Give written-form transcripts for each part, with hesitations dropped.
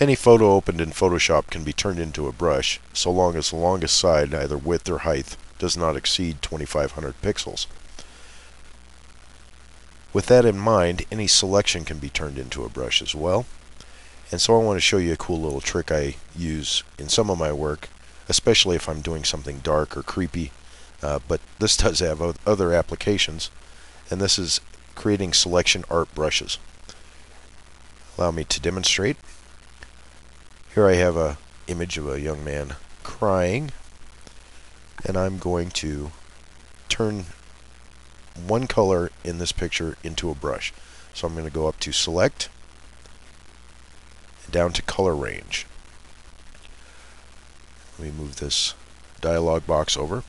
Any photo opened in Photoshop can be turned into a brush, so long as the longest side, either width or height, does not exceed 2500 pixels. With that in mind, any selection can be turned into a brush as well. And so I want to show you a cool little trick I use in some of my work, especially if I'm doing something dark or creepy. But this does have other applications, and this is creating selection art brushes. Allow me to demonstrate. Here I have an image of a young man crying, and I'm going to turn one color in this picture into a brush. So I'm going to go up to Select, down to Color Range. Let me move this dialog box over.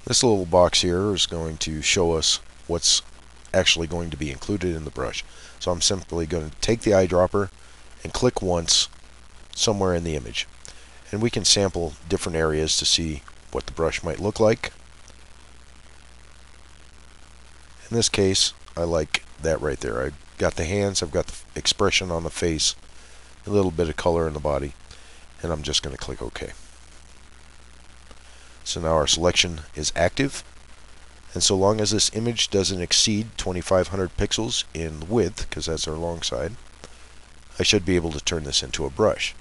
This little box here is going to show us what's actually going to be included in the brush. So I'm simply going to take the eyedropper and click once somewhere in the image. And we can sample different areas to see what the brush might look like. In this case, I like that right there. I've got the hands, I've got the expression on the face, a little bit of color in the body, and I'm just going to click OK. So now our selection is active, and so long as this image doesn't exceed 2500 pixels in width, because that's our long side, I should be able to turn this into a brush.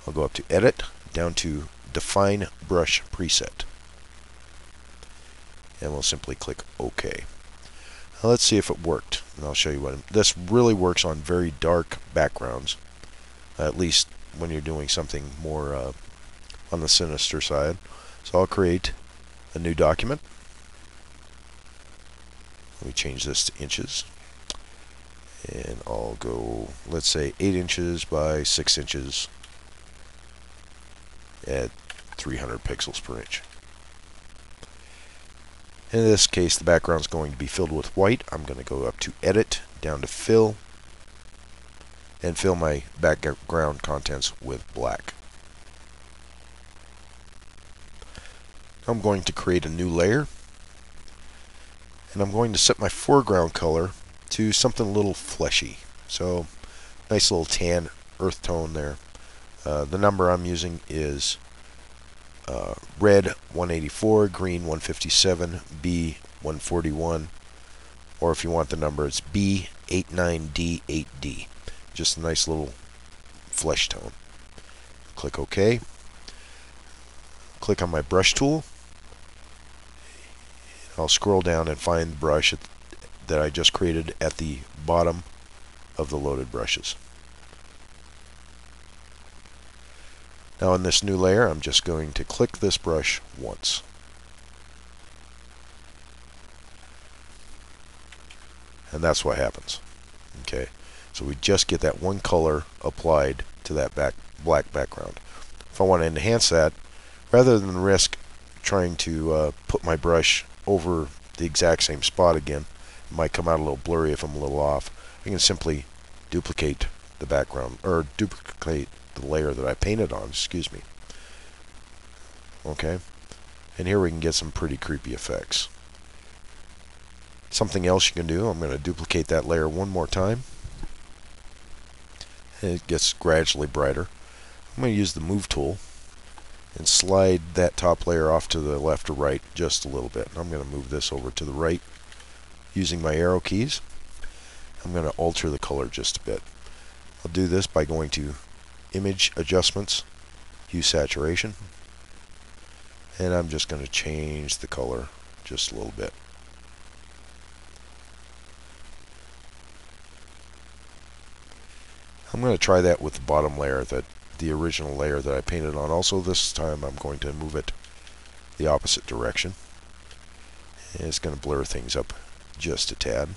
I'll go up to Edit, down to Define Brush Preset, and we'll simply click OK. Now let's see if it worked, and I'll show you what. This really works on very dark backgrounds, at least when you're doing something more on the sinister side. So I'll create a new document. Let me change this to inches, and I'll go, let's say 8 inches by 6 inches at 300 pixels per inch. In this case, the background is going to be filled with white. I'm going to go up to Edit, down to Fill, and fill my background contents with black. I'm going to create a new layer, and I'm going to set my foreground color to something a little fleshy. So, nice little tan earth tone there. The number I'm using is red 184, green 157, B 141, or if you want the number, it's B89D8D. Just a nice little flesh tone. Click OK. Click on my brush tool. I'll scroll down and find the brush that I just created at the bottom of the loaded brushes. Now in this new layer, I'm just going to click this brush once. And that's what happens. Okay, so we just get that one color applied to that black background. If I want to enhance that, rather than risk trying to put my brush over the exact same spot again, it might come out a little blurry if I'm a little off. I can simply duplicate the background, or duplicate the layer that I painted on, excuse me. Okay, and here we can get some pretty creepy effects. Something else you can do, I'm going to duplicate that layer one more time, and it gets gradually brighter. I'm going to use the Move tool and slide that top layer off to the left or right just a little bit. I'm going to move this over to the right using my arrow keys. I'm going to alter the color just a bit. I'll do this by going to Image Adjustments, Hue Saturation, and I'm just going to change the color just a little bit. I'm going to try that with the bottom layer, the original layer that I painted on. Also this time I'm going to move it the opposite direction, and it's going to blur things up just a tad.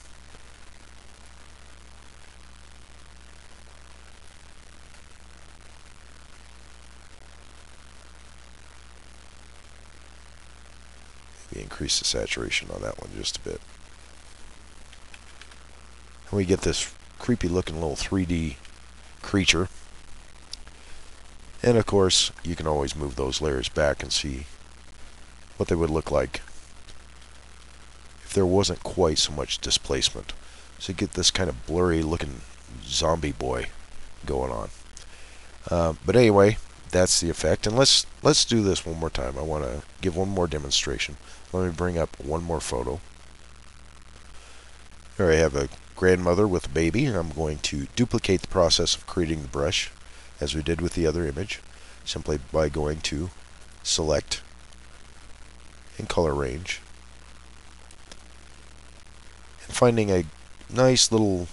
Maybe increase the saturation on that one just a bit. And we get this creepy looking little 3D creature. And of course, you can always move those layers back and see what they would look like if there wasn't quite so much displacement. So you get this kind of blurry looking zombie boy going on. But anyway, that's the effect. And let's do this one more time. I want to give one more demonstration. Let me bring up one more photo. Here I have a grandmother with a baby, and I'm going to duplicate the process of creating the brush as we did with the other image, simply by going to Select and Color Range and finding a nice little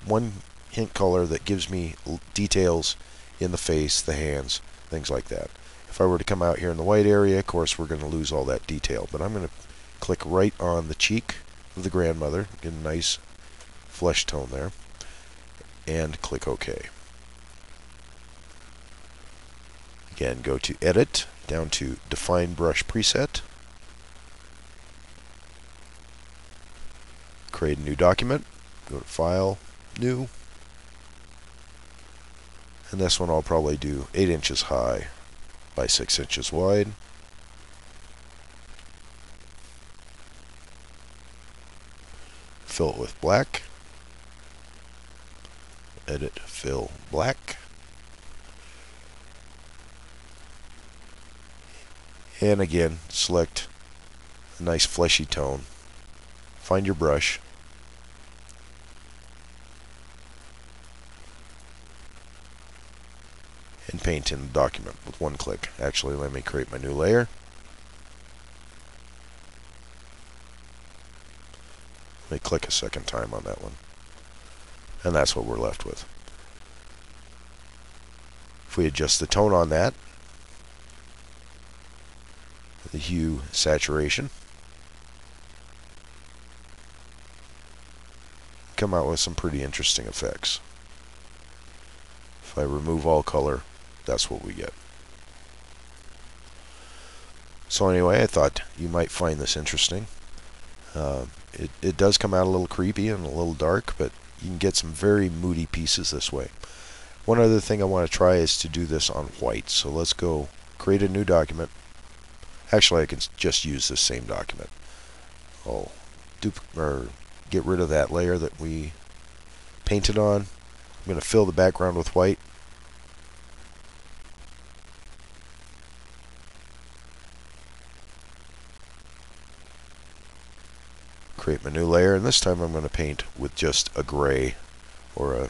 one hint color that gives me details in the face, the hands, things like that. If I were to come out here in the white area, of course, we're going to lose all that detail. But I'm going to click right on the cheek of the grandmother, get a nice flesh tone there, and click OK. Again, go to Edit, down to Define Brush Preset, create a new document, go to File, New, and this one I'll probably do 8 inches high by 6 inches wide. Fill it with black. Edit, fill, black. And again, select a nice fleshy tone. Find your brush. And paint in the document with one click. Actually, let me create my new layer. Let me click a second time on that one. And that's what we're left with. If we adjust the tone on that, the hue, saturation, come out with some pretty interesting effects. If I remove all color, that's what we get. So anyway, I thought you might find this interesting. It does come out a little creepy and a little dark, but you can get some very moody pieces this way. One other thing I want to try is to do this on white. So let's go create a new document. Actually, I can just use this same document. I'll get rid of that layer that we painted on. I'm going to fill the background with white. Create my new layer, and this time I'm going to paint with just a gray or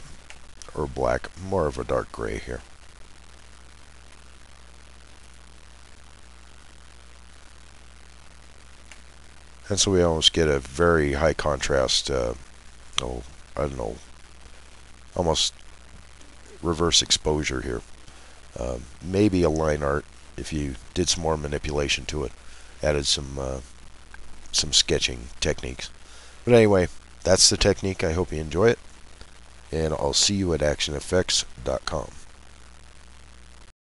black, more of a dark gray here. And so we almost get a very high contrast, I don't know, almost reverse exposure here. Maybe a line art if you did some more manipulation to it, added some sketching techniques. But anyway, that's the technique. I hope you enjoy it, and I'll see you at actioneffects.com.